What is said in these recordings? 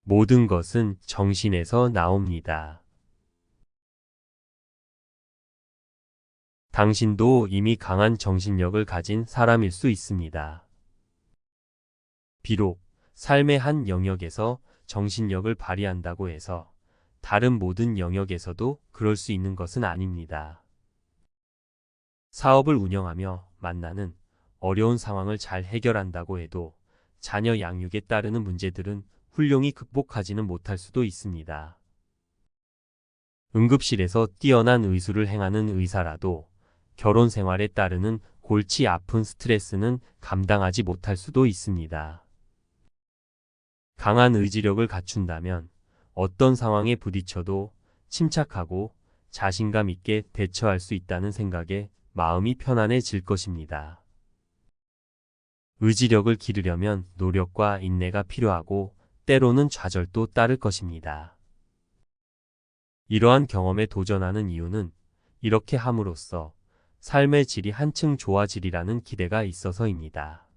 모든 것은 정신에서 나옵니다. 당신도 이미 강한 정신력을 가진 사람일 수 있습니다. 비록 삶의 한 영역에서 정신력을 발휘한다고 해서 다른 모든 영역에서도 그럴 수 있는 것은 아닙니다. 사업을 운영하며 만나는 어려운 상황을 잘 해결한다고 해도 자녀 양육에 따르는 문제들은 훌륭히 극복하지는 못할 수도 있습니다. 응급실에서 뛰어난 의술을 행하는 의사라도 결혼 생활에 따르는 골치 아픈 스트레스는 감당하지 못할 수도 있습니다. 강한 의지력을 갖춘다면 어떤 상황에 부딪혀도 침착하고 자신감 있게 대처할 수 있다는 생각에 마음이 편안해질 것입니다. 의지력을 기르려면 노력과 인내가 필요하고 때로는 좌절도 따를 것입니다. 이러한 경험에 도전하는 이유는 이렇게 함으로써 삶의 질이 한층 좋아지리라는 기대가 있어서입니다.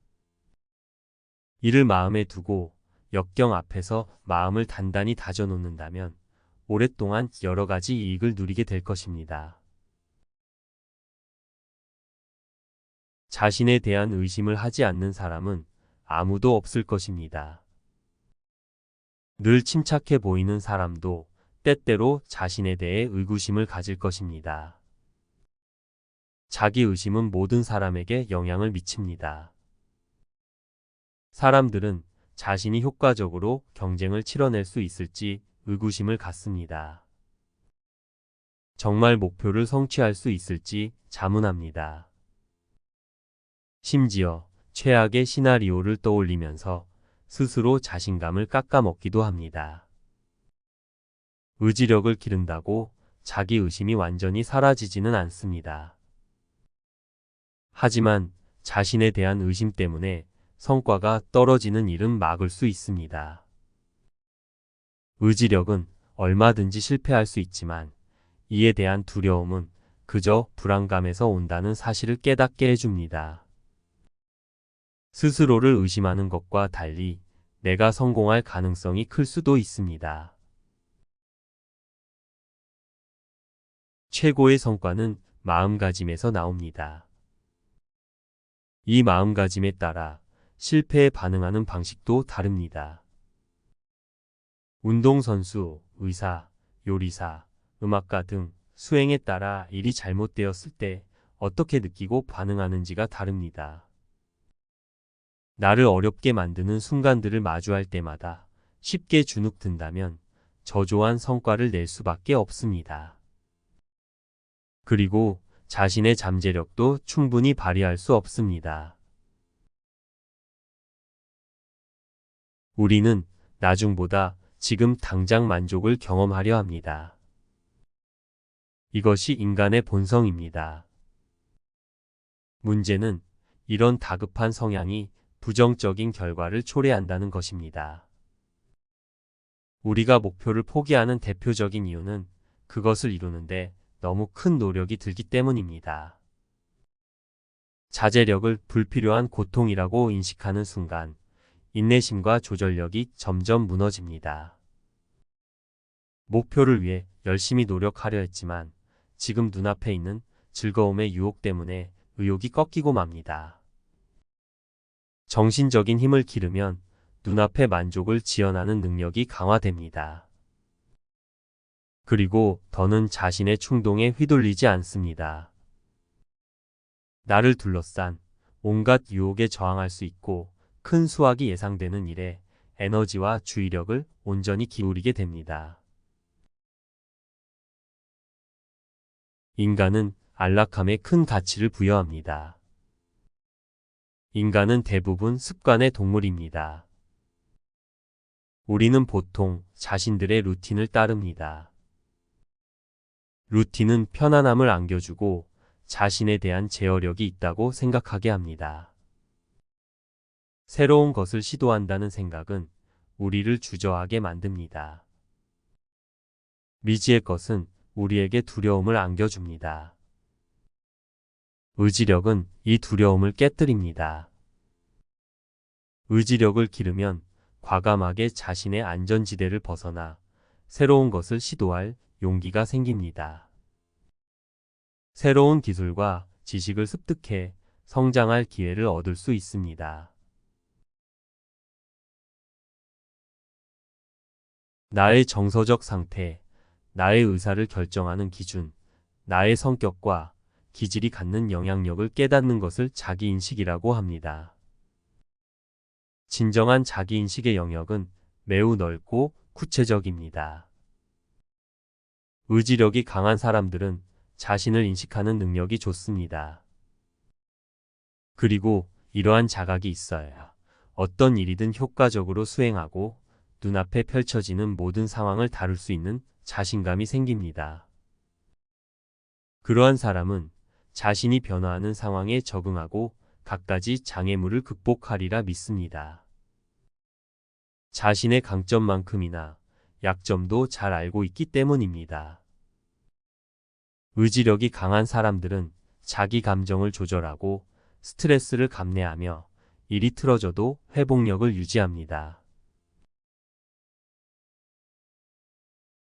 이를 마음에 두고 역경 앞에서 마음을 단단히 다져놓는다면 오랫동안 여러 가지 이익을 누리게 될 것입니다. 자신에 대한 의심을 하지 않는 사람은 아무도 없을 것입니다. 늘 침착해 보이는 사람도 때때로 자신에 대해 의구심을 가질 것입니다. 자기 의심은 모든 사람에게 영향을 미칩니다. 사람들은 자신이 효과적으로 경쟁을 치러낼 수 있을지 의구심을 갖습니다. 정말 목표를 성취할 수 있을지 자문합니다. 심지어 최악의 시나리오를 떠올리면서 스스로 자신감을 깎아먹기도 합니다. 의지력을 기른다고 자기 의심이 완전히 사라지지는 않습니다. 하지만 자신에 대한 의심 때문에 성과가 떨어지는 일은 막을 수 있습니다. 의지력은 얼마든지 실패할 수 있지만 이에 대한 두려움은 그저 불안감에서 온다는 사실을 깨닫게 해줍니다. 스스로를 의심하는 것과 달리 내가 성공할 가능성이 클 수도 있습니다. 최고의 성과는 마음가짐에서 나옵니다. 이 마음가짐에 따라 실패에 반응하는 방식도 다릅니다. 운동선수, 의사, 요리사, 음악가 등 수행에 따라 일이 잘못되었을 때 어떻게 느끼고 반응하는지가 다릅니다. 나를 어렵게 만드는 순간들을 마주할 때마다 쉽게 주눅든다면 저조한 성과를 낼 수밖에 없습니다. 그리고 자신의 잠재력도 충분히 발휘할 수 없습니다. 우리는 나중보다 지금 당장 만족을 경험하려 합니다. 이것이 인간의 본성입니다. 문제는 이런 다급한 성향이 부정적인 결과를 초래한다는 것입니다. 우리가 목표를 포기하는 대표적인 이유는 그것을 이루는데 너무 큰 노력이 들기 때문입니다. 자제력을 불필요한 고통이라고 인식하는 순간 인내심과 조절력이 점점 무너집니다. 목표를 위해 열심히 노력하려 했지만 지금 눈앞에 있는 즐거움의 유혹 때문에 의욕이 꺾이고 맙니다. 정신적인 힘을 기르면 눈앞의 만족을 지연하는 능력이 강화됩니다. 그리고 더는 자신의 충동에 휘둘리지 않습니다. 나를 둘러싼 온갖 유혹에 저항할 수 있고 큰 수확이 예상되는 일에 에너지와 주의력을 온전히 기울이게 됩니다. 인간은 안락함에 큰 가치를 부여합니다. 인간은 대부분 습관의 동물입니다. 우리는 보통 자신들의 루틴을 따릅니다. 루틴은 편안함을 안겨주고 자신에 대한 제어력이 있다고 생각하게 합니다. 새로운 것을 시도한다는 생각은 우리를 주저하게 만듭니다. 미지의 것은 우리에게 두려움을 안겨줍니다. 의지력은 이 두려움을 깨뜨립니다. 의지력을 기르면 과감하게 자신의 안전지대를 벗어나 새로운 것을 시도할 용기가 생깁니다. 새로운 기술과 지식을 습득해 성장할 기회를 얻을 수 있습니다. 나의 정서적 상태, 나의 의사를 결정하는 기준, 나의 성격과 기질이 갖는 영향력을 깨닫는 것을 자기인식이라고 합니다. 진정한 자기인식의 영역은 매우 넓고 구체적입니다. 의지력이 강한 사람들은 자신을 인식하는 능력이 좋습니다. 그리고 이러한 자각이 있어야 어떤 일이든 효과적으로 수행하고 눈앞에 펼쳐지는 모든 상황을 다룰 수 있는 자신감이 생깁니다. 그러한 사람은 자신이 변화하는 상황에 적응하고 갖가지 장애물을 극복하리라 믿습니다. 자신의 강점만큼이나 약점도 잘 알고 있기 때문입니다. 의지력이 강한 사람들은 자기 감정을 조절하고 스트레스를 감내하며 일이 틀어져도 회복력을 유지합니다.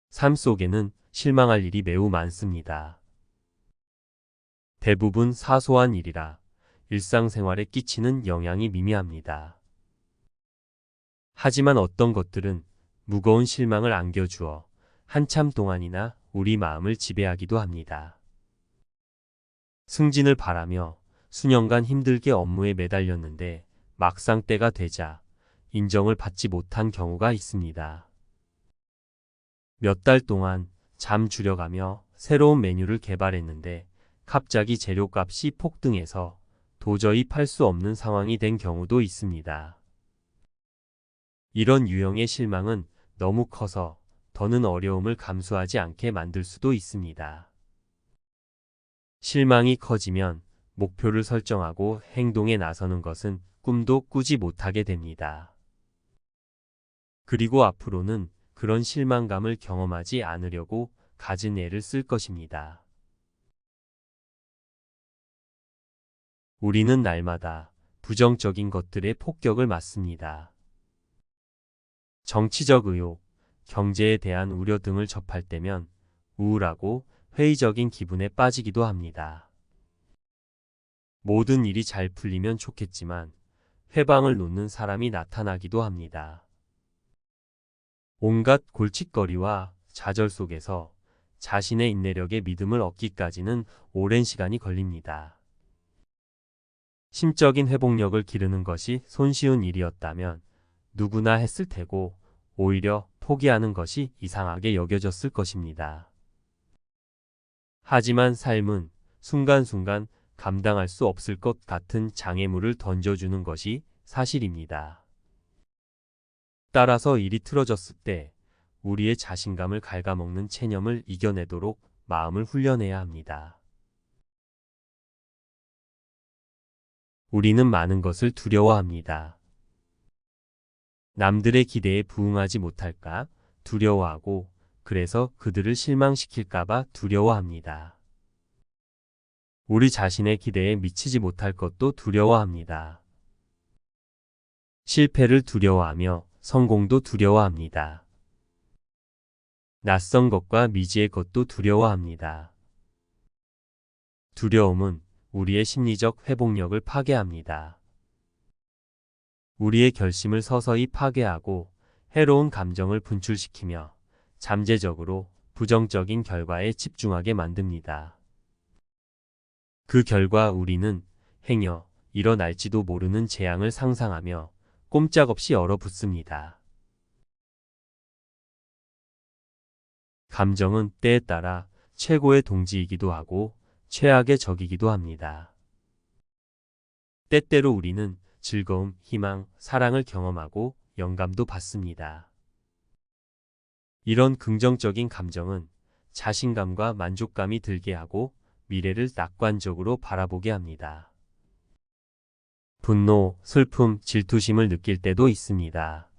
삶 속에는 실망할 일이 매우 많습니다. 대부분 사소한 일이라 일상생활에 끼치는 영향이 미미합니다. 하지만 어떤 것들은 무거운 실망을 안겨주어 한참 동안이나 우리 마음을 지배하기도 합니다. 승진을 바라며 수년간 힘들게 업무에 매달렸는데 막상 때가 되자 인정을 받지 못한 경우가 있습니다. 몇 달 동안 잠 줄여가며 새로운 메뉴를 개발했는데 갑자기 재료값이 폭등해서 도저히 팔 수 없는 상황이 된 경우도 있습니다. 이런 유형의 실망은 너무 커서 더는 어려움을 감수하지 않게 만들 수도 있습니다. 실망이 커지면 목표를 설정하고 행동에 나서는 것은 꿈도 꾸지 못하게 됩니다. 그리고 앞으로는 그런 실망감을 경험하지 않으려고 갖은 애를 쓸 것입니다. 우리는 날마다 부정적인 것들의 폭격을 맞습니다. 정치적 의혹, 경제에 대한 우려 등을 접할 때면 우울하고 회의적인 기분에 빠지기도 합니다. 모든 일이 잘 풀리면 좋겠지만 회방을 놓는 사람이 나타나기도 합니다. 온갖 골칫거리와 좌절 속에서 자신의 인내력에 믿음을 얻기까지는 오랜 시간이 걸립니다. 심적인 회복력을 기르는 것이 손쉬운 일이었다면 누구나 했을 테고 오히려 포기하는 것이 이상하게 여겨졌을 것입니다. 하지만 삶은 순간순간 감당할 수 없을 것 같은 장애물을 던져주는 것이 사실입니다. 따라서 일이 틀어졌을 때 우리의 자신감을 갉아먹는 체념을 이겨내도록 마음을 훈련해야 합니다. 우리는 많은 것을 두려워합니다. 남들의 기대에 부응하지 못할까 두려워하고 그래서 그들을 실망시킬까봐 두려워합니다. 우리 자신의 기대에 미치지 못할 것도 두려워합니다. 실패를 두려워하며 성공도 두려워합니다. 낯선 것과 미지의 것도 두려워합니다. 두려움은 우리의 심리적 회복력을 파괴합니다. 우리의 결심을 서서히 파괴하고 해로운 감정을 분출시키며 잠재적으로 부정적인 결과에 집중하게 만듭니다. 그 결과 우리는 행여 일어날지도 모르는 재앙을 상상하며 꼼짝없이 얼어붙습니다. 감정은 때에 따라 최고의 동지이기도 하고 최악의 적이기도 합니다. 때때로 우리는 즐거움, 희망, 사랑을 경험하고 영감도 받습니다. 이런 긍정적인 감정은 자신감과 만족감이 들게 하고 미래를 낙관적으로 바라보게 합니다. 분노, 슬픔, 질투심을 느낄 때도 있습니다.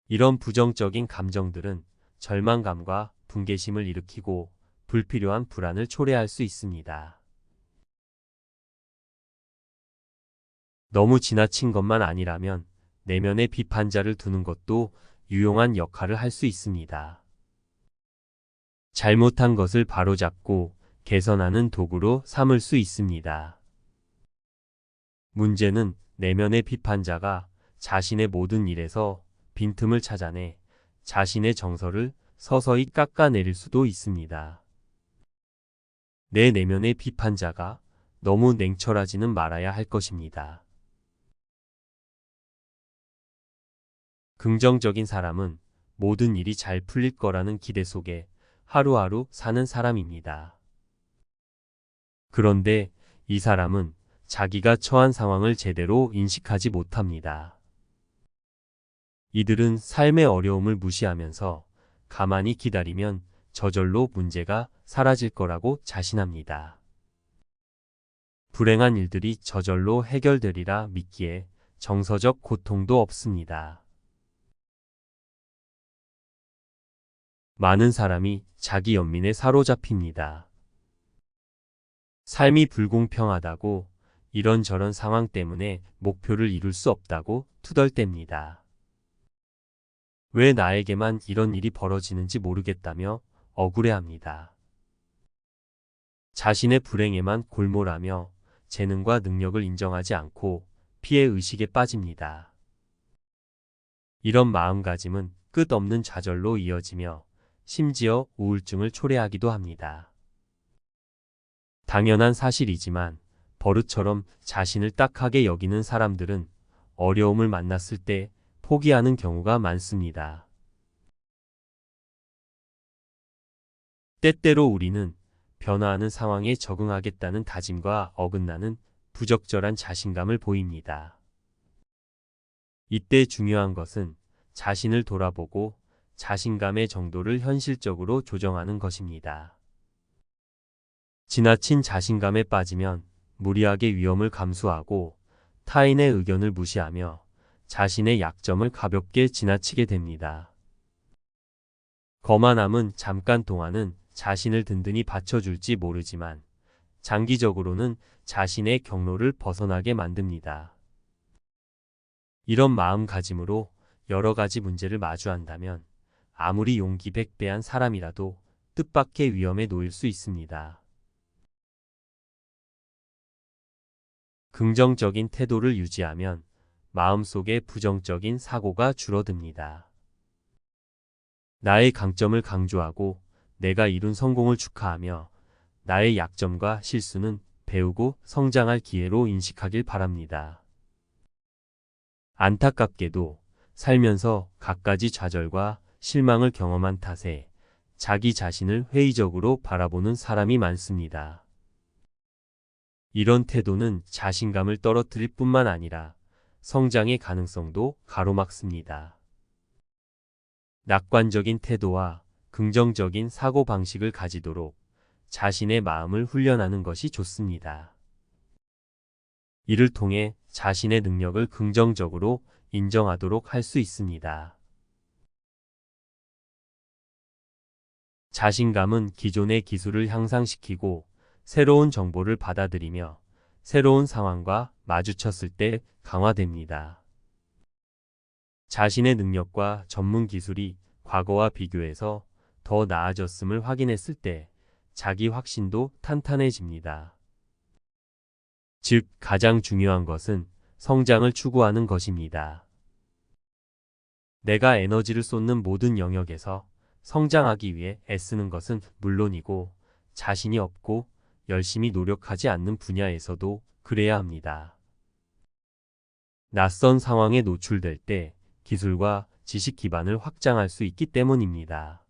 이런 부정적인 감정들은 절망감과 분개심을 일으키고 불필요한 불안을 초래할 수 있습니다. 너무 지나친 것만 아니라면 내면의 비판자를 두는 것도 유용한 역할을 할 수 있습니다. 잘못한 것을 바로잡고 개선하는 도구로 삼을 수 있습니다. 문제는 내면의 비판자가 자신의 모든 일에서 빈틈을 찾아내 자신의 정서를 서서히 깎아내릴 수도 있습니다. 내 내면의 비판자가 너무 냉철하지는 말아야 할 것입니다. 긍정적인 사람은 모든 일이 잘 풀릴 거라는 기대 속에 하루하루 사는 사람입니다. 그런데 이 사람은 자기가 처한 상황을 제대로 인식하지 못합니다. 이들은 삶의 어려움을 무시하면서 가만히 기다리면 저절로 문제가 사라질 거라고 자신합니다. 불행한 일들이 저절로 해결되리라 믿기에 정서적 고통도 없습니다. 많은 사람이 자기 연민에 사로잡힙니다. 삶이 불공평하다고, 이런저런 상황 때문에 목표를 이룰 수 없다고 투덜댑니다. 왜 나에게만 이런 일이 벌어지는지 모르겠다며 억울해합니다. 자신의 불행에만 골몰하며 재능과 능력을 인정하지 않고 피해의식에 빠집니다. 이런 마음가짐은 끝없는 좌절로 이어지며 심지어 우울증을 초래하기도 합니다. 당연한 사실이지만 버릇처럼 자신을 딱하게 여기는 사람들은 어려움을 만났을 때 포기하는 경우가 많습니다. 때때로 우리는 변화하는 상황에 적응하겠다는 다짐과 어긋나는 부적절한 자신감을 보입니다. 이때 중요한 것은 자신을 돌아보고 자신감의 정도를 현실적으로 조정하는 것입니다. 지나친 자신감에 빠지면 무리하게 위험을 감수하고 타인의 의견을 무시하며 자신의 약점을 가볍게 지나치게 됩니다. 거만함은 잠깐 동안은 자신을 든든히 받쳐줄지 모르지만 장기적으로는 자신의 경로를 벗어나게 만듭니다. 이런 마음가짐으로 여러 가지 문제를 마주한다면 아무리 용기 백배한 사람이라도 뜻밖의 위험에 놓일 수 있습니다. 긍정적인 태도를 유지하면 마음속에 부정적인 사고가 줄어듭니다. 나의 강점을 강조하고 내가 이룬 성공을 축하하며 나의 약점과 실수는 배우고 성장할 기회로 인식하길 바랍니다. 안타깝게도 살면서 갖가지 좌절과 실망을 경험한 탓에 자기 자신을 회의적으로 바라보는 사람이 많습니다. 이런 태도는 자신감을 떨어뜨릴 뿐만 아니라 성장의 가능성도 가로막습니다. 낙관적인 태도와 긍정적인 사고방식을 가지도록 자신의 마음을 훈련하는 것이 좋습니다. 이를 통해 자신의 능력을 긍정적으로 인정하도록 할 수 있습니다. 자신감은 기존의 기술을 향상시키고 새로운 정보를 받아들이며 새로운 상황과 마주쳤을 때 강화됩니다. 자신의 능력과 전문 기술이 과거와 비교해서 더 나아졌음을 확인했을 때 자기 확신도 탄탄해집니다. 즉, 가장 중요한 것은 성장을 추구하는 것입니다. 내가 에너지를 쏟는 모든 영역에서 성장하기 위해 애쓰는 것은 물론이고 자신이 없고 열심히 노력하지 않는 분야에서도 그래야 합니다. 낯선 상황에 노출될 때 기술과 지식 기반을 확장할 수 있기 때문입니다.